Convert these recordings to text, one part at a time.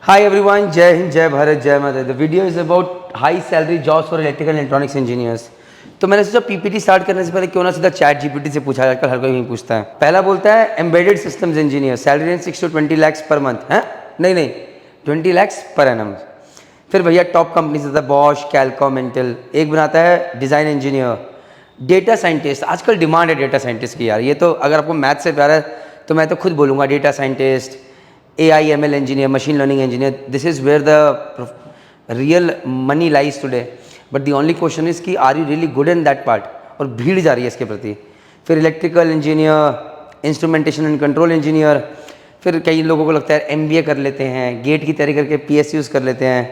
Hi everyone, Jai Hind, Jai Bharat, Jai Mata. The video is about high salary jobs for electrical and electronics engineers. तो मैंने सोचा PPT start करने से पहले क्यों ना सीधा चैट जीपीटी से पूछा, आजकल हर कोई नहीं पूछता है। पहला बोलता है embedded systems engineer, salary range 6 to 20 lakhs पर मंथ है, नहीं 20 lakhs पर एनम। फिर भैया टॉप कंपनी से था बॉश, कैलकॉम, इंटेल। एक बनाता है डिज़ाइन इंजीनियर, डेटा साइंटिस्ट। आजकल डिमांड है डेटा साइंटिस्ट की यार। ये तो अगर आपको मैथ से प्यार है तो मैं तो खुद बोलूँगा data scientist, AI/ML engineer, machine learning engineer. This is where the real money lies today. But the only question is कि are you really good in that part? और भीड़ जा रही है इसके प्रति। फिर electrical engineer, instrumentation and control engineer. फिर कई लोगों को लगता है MBA कर लेते हैं, गेट की तैयारी करके PSUs कर लेते हैं।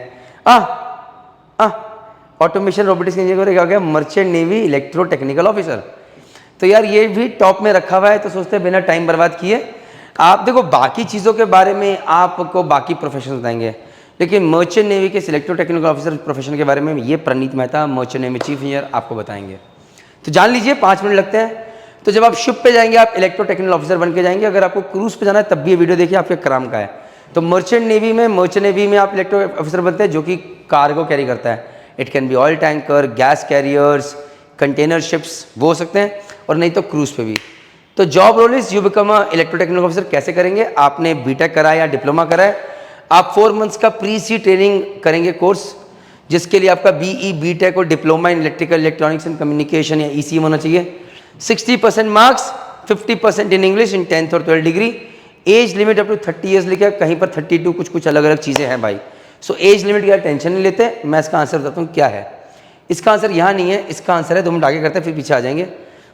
ऑटोमेशन रोबोटिक्स इंजीनियर क्या हो गया, merchant navy electro technical officer. तो यार ये भी टॉप में रखा हुआ है। तो सोचते हैं बिना टाइम बर्बाद किए आप देखो, बाकी चीज़ों के बारे में आपको बाकी प्रोफेशन बताएंगे, लेकिन मर्चेंट नेवी के इलेक्ट्रो टेक्निकल ऑफिसर प्रोफेशन के बारे में ये Praneet Mehta, merchant navy chief engineer, आपको बताएंगे। तो जान लीजिए, 5 मिनट लगते हैं। तो जब आप शिप पे जाएंगे आप इलेक्ट्रो टेक्निकल ऑफिसर बन के जाएंगे। अगर आपको क्रूज पे जाना है तब भी ये वीडियो देखिए, आपके काम का है। तो मर्चेंट नेवी में आप इलेक्ट्रो ऑफिसर बनते हैं जो कि कार्गो कैरी करता है। It can be oil tanker, gas carriers, container ships, वो हो सकते हैं, और नहीं तो क्रूज पे भी। तो job role is you become a electro technical officer. कैसे करेंगे? आपने बीटेक करा है या डिप्लोमा करा है, आप 4 मंथ्स का प्री सी ट्रेनिंग करेंगे कोर्स, जिसके लिए आपका BE, बीटेक और diploma in electrical electronics and communication या ECM होना चाहिए। 60% marks, 50% in English in 10th और 12th degree. Age limit up to 30 years लिखा है, कहीं पर 32, कुछ अलग अलग चीज़ें हैं भाई। सो एज लिमिट की टेंशन नहीं लेते। मैं इसका आंसर बताता हूँ क्या है। इसका आंसर यहाँ नहीं है, इसका आंसर है, 2 मिनट आगे करते हैं फिर पीछे आ जाएंगे।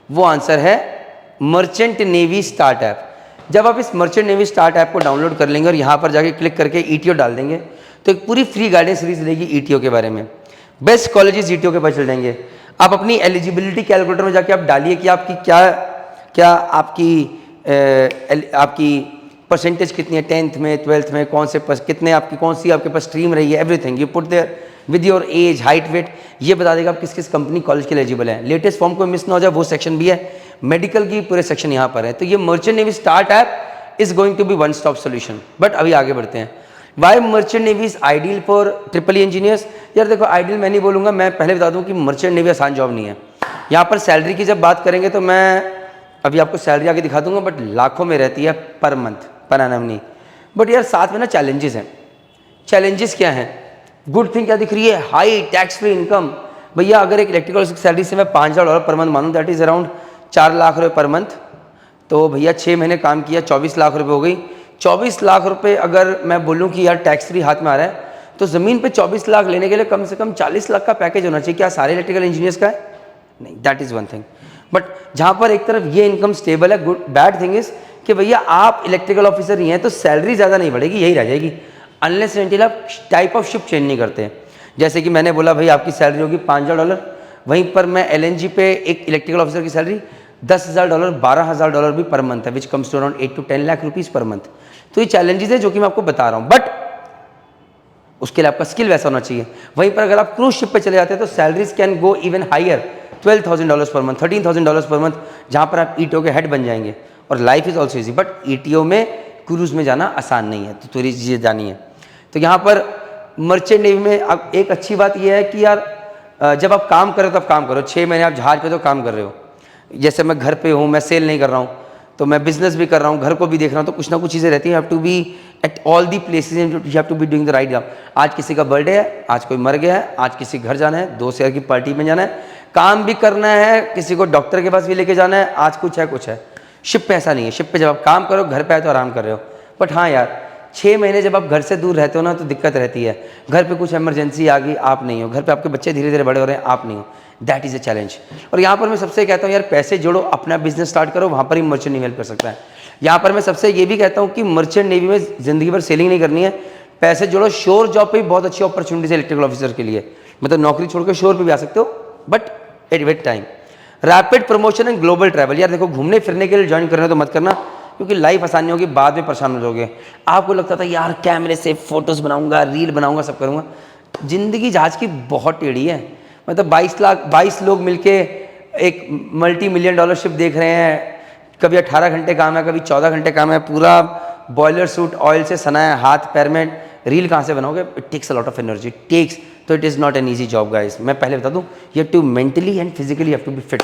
वो आंसर है मर्चेंट नेवी स्टार्ट ऐप। जब आप इस मर्चेंट नेवी स्टार्ट ऐप को डाउनलोड कर लेंगे और यहाँ पर जाके क्लिक करके ETO डाल देंगे तो एक पूरी फ्री गाइडेंस सीरीज मिलेगी ETO के बारे में। बेस्ट कॉलेजेस ETO के पास चल जाएंगे। आप अपनी एलिजिबिलिटी कैलकुलेटर में जाके आप डालिए कि आपकी क्या आपकी परसेंटेज कितनी है 10th में, 12th में, कौन सी आपके पास स्ट्रीम रही है, everything you put there with your age, height, weight, ये बता देगा आप किस किस कंपनी कॉलेज के लिए एलिजिबल है। लेटेस्ट फॉर्म को मिस ना हो जाए, वो सेक्शन भी है। मेडिकल की पूरे सेक्शन यहाँ पर है। तो ये merchant navy start app is going to be one stop solution. But अभी आगे बढ़ते हैं। Why merchant navy is ideal for triple E engineers. यार देखो, आइडियल मैं नहीं बोलूँगा, मैं पहले बता दूँ कि मर्चेंट नेवी आसान जॉब नहीं है। यहाँ पर सैलरी की जब बात करेंगे तो मैं अभी आपको सैलरी आगे दिखा दूंगा, बट लाखों में रहती है पर मंथ, पर एनम नहीं। बट यार साथ में ना चैलेंजेस हैं। चैलेंजेस क्या हैं? गुड थिंग क्या दिख रही है? High tax free income. भैया अगर एक इलेक्ट्रिकल सैलरी से मैं $5,000 पर मंथ मानूँ, दैट इज अराउंड 4 लाख रुपये पर मंथ। तो भैया 6 महीने काम किया, 24 लाख रुपये हो गई। 24 लाख रुपये अगर मैं बोलूँ कि यार टैक्स फ्री हाथ में आ रहा है, तो ज़मीन पे 24 लाख लेने के लिए कम से कम 40 लाख का पैकेज होना चाहिए। क्या सारे इलेक्ट्रिकल इंजीनियर्स का है? नहीं, that is one thing. But जहाँ पर एक तरफ ये इनकम स्टेबल है, गुड बैड थिंग इज कि भैया आप इलेक्ट्रिकल ऑफिसर ही हैं तो सैलरी ज़्यादा नहीं बढ़ेगी, यही रह जाएगी, अनलेस एंटिल आप टाइप ऑफ शिफ्ट चेंज नहीं करते। जैसे कि मैंने बोला भाई आपकी सैलरी होगी $5,000, वहीं पर मैं LNG पे एक इलेक्ट्रिकल ऑफिसर की सैलरी $10,000, $12,000 भी पर मंथ है, which comes to around 8 to 10 lakh rupees per month. तो ये चैलेंजेस है जो कि मैं आपको बता रहा हूँ, बट उसके लिए आपका स्किल वैसा होना चाहिए। वहीं पर अगर आप क्रूज शिप पे चले जाते हैं तो salaries can go even higher, $12,000 per month, $13,000 per month, जहाँ पर आप ETO के हेड बन जाएंगे और life is also easy. But ETO में क्रूज में जाना आसान नहीं है, तो थोड़ी चीज़ें जानी है। तो यहाँ पर मर्चेंट नेवी में अब एक अच्छी बात यह है कि यार जब आप काम करो तब काम करो। 6 महीने आप जहाज पे तो काम कर रहे हो। जैसे मैं घर पे हूँ, मैं सेल नहीं कर रहा हूँ, तो मैं बिजनेस भी कर रहा हूँ, घर को भी देख रहा हूँ, तो कुछ ना कुछ चीज़ें रहती हैं। Have to be at all the places, you have to be doing the right job. आज किसी का बर्थडे है, आज कोई मर गया है, आज किसी घर जाना है, 2 शेयर की पार्टी में जाना है, काम भी करना है, किसी को डॉक्टर के पास भी लेके जाना है, आज कुछ है। शिप पे ऐसा नहीं है। शिप पे जब आप काम करो, घर पे आए तो आराम कर रहे हो। बट हाँ यार, 6 महीने जब आप घर से दूर रहते हो ना तो दिक्कत रहती है। घर पे कुछ इमरजेंसी आ गई, आप नहीं हो। घर पे आपके बच्चे धीरे धीरे बड़े हो रहे हैं, आप नहीं हो। That is a challenge. और यहाँ पर मैं सबसे कहता हूँ यार, पैसे जोड़ो, अपना बिजनेस स्टार्ट करो, वहाँ पर ही मर्चेंट नेवी हेल्प कर सकता है। यहाँ पर मैं सबसे ये भी कहता हूँ कि मर्चेंट नेवी में ज़िंदगी भर सेलिंग नहीं करनी है, पैसे जोड़ो। श्योर जॉब पे भी बहुत अच्छी अपॉर्चुनिटीज है इलेक्ट्रिकल ऑफिसर के लिए, मतलब नौकरी छोड़कर श्योर पे भी आ सकते हो, but at wait time. Rapid promotion and global travel. यार देखो, घूमने फिरने के लिए ज्वाइन करना तो मत करना, क्योंकि लाइफ आसानी होगी, बाद में परेशान हो जाओगे। आपको लगता था यार कैमरे से फोटोज़ बनाऊंगा, रील बनाऊंगा, सब करूंगा। ज़िंदगी जहाज की बहुत टेढ़ी है। मतलब 22 लोग मिलके एक $multi-million शिप देख रहे हैं। कभी 18 घंटे काम है, कभी 14 घंटे काम है, पूरा बॉयलर सूट ऑयल से सना है, हाथ पैर में रील कहाँ से बनाओगे? It takes a lot of energy, takes, तो it is not an easy job guys. मैं पहले बता दूं, you have to mentally and physically have to be fit.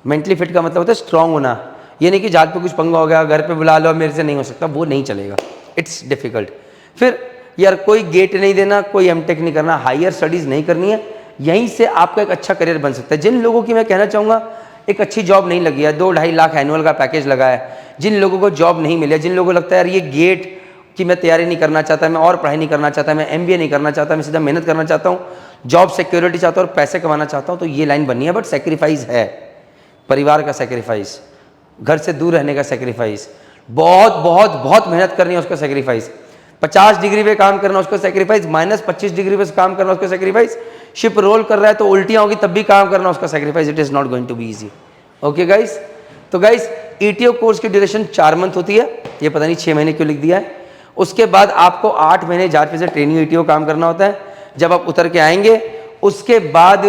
Mentally fit का मतलब होता है स्ट्रांग होना, ये नहीं कि जात पे कुछ पंगा हो गया घर पे बुला लो मेरे से नहीं हो सकता, वो नहीं चलेगा, इट्स डिफिकल्ट। फिर यार कोई गेट नहीं देना, कोई एमटेक नहीं करना, हायर स्टडीज़ नहीं करनी है, यहीं से आपका एक अच्छा करियर बन सकता है। जिन लोगों की मैं कहना चाहूँगा एक अच्छी जॉब नहीं लगी है, 2-2.5 लाख एनुअल का पैकेज लगा है, जिन लोगों को जॉब नहीं मिली है, जिन लोगों को लगता है यार ये गेट कि मैं तैयारी नहीं करना चाहता, मैं और पढ़ाई नहीं करना चाहता, मैं एमबीए नहीं करना चाहता, मैं सीधा मेहनत करना चाहता हूँ, जॉब सिक्योरिटी चाहता हूँ और पैसे कमाना चाहता हूँ, तो ये लाइन बननी है। बट सेक्रीफाइस है, परिवार का सेक्रीफाइस, घर से दूर रहने का सेक्रीफाइस, बहुत बहुत बहुत मेहनत करनी है उसका सेक्रीफाइस, 50 डिग्री पे काम करना उसका सेक्रीफाइस, -25 डिग्री पे काम करना उसका सेक्रीफाइस, शिप रोल कर रहा है तो उल्टियाँ होगी तब भी काम करना उसका sacrifice. It is not going to be easy. Okay guys, तो गाइस ईटीओ कोर्स की ड्यूरेशन 4 मंथ होती है, ये पता नहीं 6 महीने क्यों लिख दिया है। उसके बाद आपको 8 महीने जाट से ट्रेनिंग ईटीओ काम करना होता है। जब आप उतर के आएंगे उसके बाद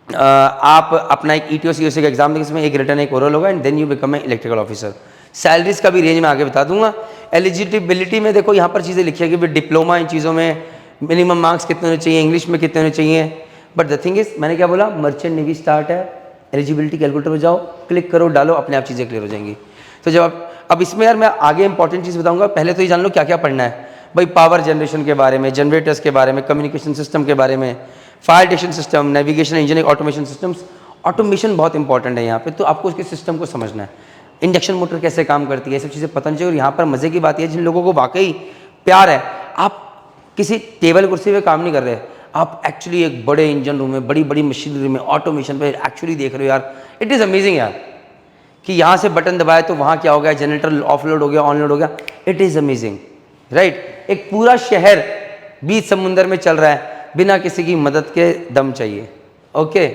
आप अपना एक ईटीओ सीओसी का एग्जाम देंगे, इसमें एक रिटर्न एक ओरल होगा and then you become a electrical officer. Salaries का भी रेंज मैं आगे बता दूंगा। एलिजिबिलिटी में देखो यहाँ पर चीज़ें लिखी है कि डिप्लोमा इन चीज़ों में मिनिमम मार्क्स कितने होने चाहिए, इंग्लिश में कितने होने चाहिए। बट द थिंग इज, मैंने क्या बोला, मर्चेंट नेवी स्टार्ट है, एलिजिबिलिटी कैलकुलेटर में जाओ, क्लिक करो, डालो, अपने आप चीज़ें क्लियर हो जाएंगी। तो जब आप अब इसमें यार मैं आगे इंपॉर्टेंट चीज़ बताऊंगा, पहले तो ये जान लो क्या क्या पढ़ना है भाई। पावर जनरेशन के बारे में, जनरेटर्स के बारे में, कम्युनिकेशन सिस्टम के बारे में, fire detection system, navigation, engineering, automation systems. Automation बहुत इंपॉर्टेंट है यहाँ पे, तो आपको उसके सिस्टम को समझना है। इंडक्शन मोटर कैसे काम करती है, ये सब चीज़ें पता नहीं चाहिए। और यहाँ पर मज़े की बात है, जिन लोगों को वाकई प्यार है, आप किसी टेबल कुर्सी पे काम नहीं कर रहे, आप एक्चुअली एक बड़े इंजन रूम में, बड़ी बड़ी मशीनरी में, ऑटोमेशन पे एक्चुअली देख रहे हो यार। इट इज़ अमेजिंग यार, कि यहाँ से बटन दबाए तो वहाँ क्या हो गया, जनरेटर ऑफलोड हो गया, ऑनलोड हो गया। It is amazing, right. एक पूरा शहर बीच समुंदर में चल रहा है बिना किसी की मदद के, दम चाहिए। Okay,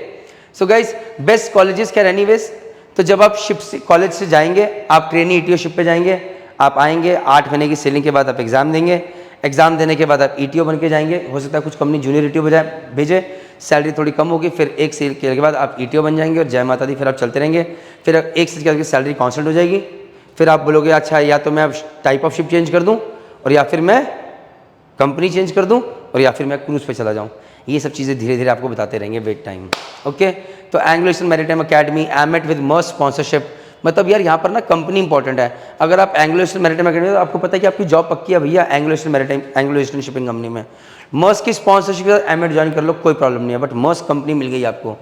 so guys best colleges क्या एनीवेज, तो जब आप शिप से कॉलेज से जाएंगे, आप ट्रेनी ईटीओ शिप पे जाएंगे, आप आएंगे 8 महीने की सेलिंग के बाद आप एग्जाम देंगे, एग्जाम देने के बाद आप ईटीओ बन के जाएंगे। हो सकता है कुछ कंपनी जूनियर ईटीओ भेजे, सैलरी थोड़ी कम होगी, फिर एक सेल के बाद आप ईटीओ बन जाएंगे और जय माता दी, फिर आप चलते रहेंगे। फिर एक सेल के बाद सैलरी कांस्टेंट हो जाएगी, फिर आप बोलोगे अच्छा या तो मैं अब टाइप ऑफ शिप चेंज कर दूँ, और या फिर मैं कंपनी चेंज कर दूँ, और या फिर मैं क्रूज़ पे चला जाऊँ। ये सब चीज़ें धीरे धीरे आपको बताते रहेंगे वेट टाइम। ओके, तो एंग्लो एशियन मैरीटाइम अकेडमी, एमएट विद मर्स स्पॉन्सरशिप, मतलब यार यहाँ पर ना कंपनी इंपॉर्टेंट है। अगर आप एंग्लो एशियन मैरीटाइम अकेडमी, तो आपको पता है कि आपकी जॉब पक्की है भैया Anglo Asian maritime, Anglo Asian shipping company में। मर्स की स्पॉन्सरशिप के साथ एमएट ज्वाइन कर लो, कोई प्रॉब्लम नहीं है। बट मर्स कंपनी मिल गई आपको,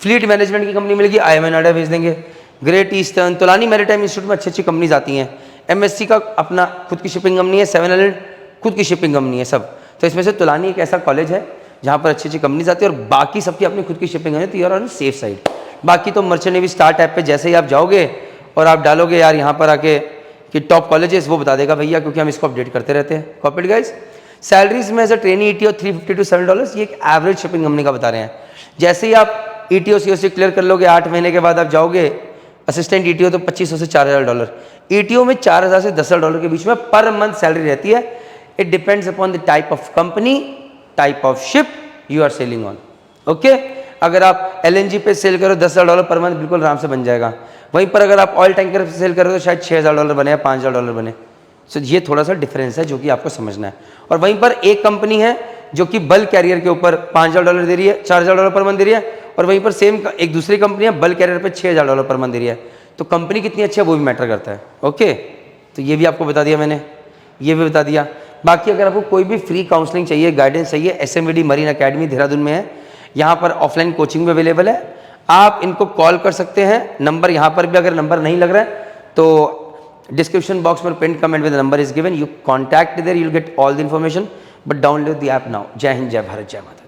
फ्लीट मैनेजमेंट की कंपनी मिल गई, IIM नोएडा भेज देंगे, great eastern, Tulane maritime institute में अच्छी अच्छी कंपनीज आती हैं। MSC का अपना खुद की शिपिंग कंपनी है, 700 खुद की शिपिंग कंपनी है सब। तो इसमें से तुलानी एक ऐसा कॉलेज है जहाँ पर अच्छी अच्छी कंपनीज आती है, और बाकी सबकी अपनी खुद की शिपिंग है, तो यूर ऑन सेफ साइड। बाकी तो मर्चेंट नेवी स्टार्ट ऐप पे जैसे ही आप जाओगे और आप डालोगे यार यहाँ पर आके कि टॉप कॉलेजेस, वो बता देगा भैया, क्योंकि हम इसको अपडेट करते रहते हैं। कॉपीड गाइस, सैलरीज में as a trainee ETO $350 to $7, ये एक एवरेज शिपिंग कंपनी का बता रहे हैं। जैसे ही आप ईटीओ सीओसी क्लियर कर लोगे, 8 महीने के बाद आप जाओगे असिस्टेंट ईटीओ, तो $2500 से $4000। ईटीओ में $4000 से $10,000 के बीच में पर मंथ सैलरी रहती है। It depends upon the type of company, type of ship you are sailing on. Okay, अगर आप LNG पे सेल करो $10,000 पर मंथ बिल्कुल आराम से बन जाएगा। वहीं पर अगर आप ऑयल टैंकर से सेल करो तो शायद $6000 बने या $5000 बने। सो ये थोड़ा सा डिफरेंस है जो कि आपको समझना है। और वहीं पर एक कंपनी है जो कि बल्क कैरियर के ऊपर $5000 दे रही है, $4000 पर मंथ दे रही है, और वहीं पर सेम एक दूसरी कंपनी है बल्क कैरियर पे $6000 पर मंथ दे रही है। तो कंपनी कितनी अच्छी है वो भी मैटर करता है। ओके, तो ये भी आपको बता दिया मैंने, ये भी बता दिया। बाकी अगर आपको कोई भी फ्री काउंसलिंग चाहिए, गाइडेंस चाहिए, SMVD मरीन अकेडमी देहरादून में है। यहाँ पर ऑफलाइन कोचिंग भी अवेलेबल है, आप इनको कॉल कर सकते हैं। नंबर यहाँ पर भी, अगर नंबर नहीं लग रहा है तो डिस्क्रिप्शन बॉक्स में pin comment with number is given, you contact there, you will get all the information, but download the app now. Jai Hind, जय भारत, जय माता।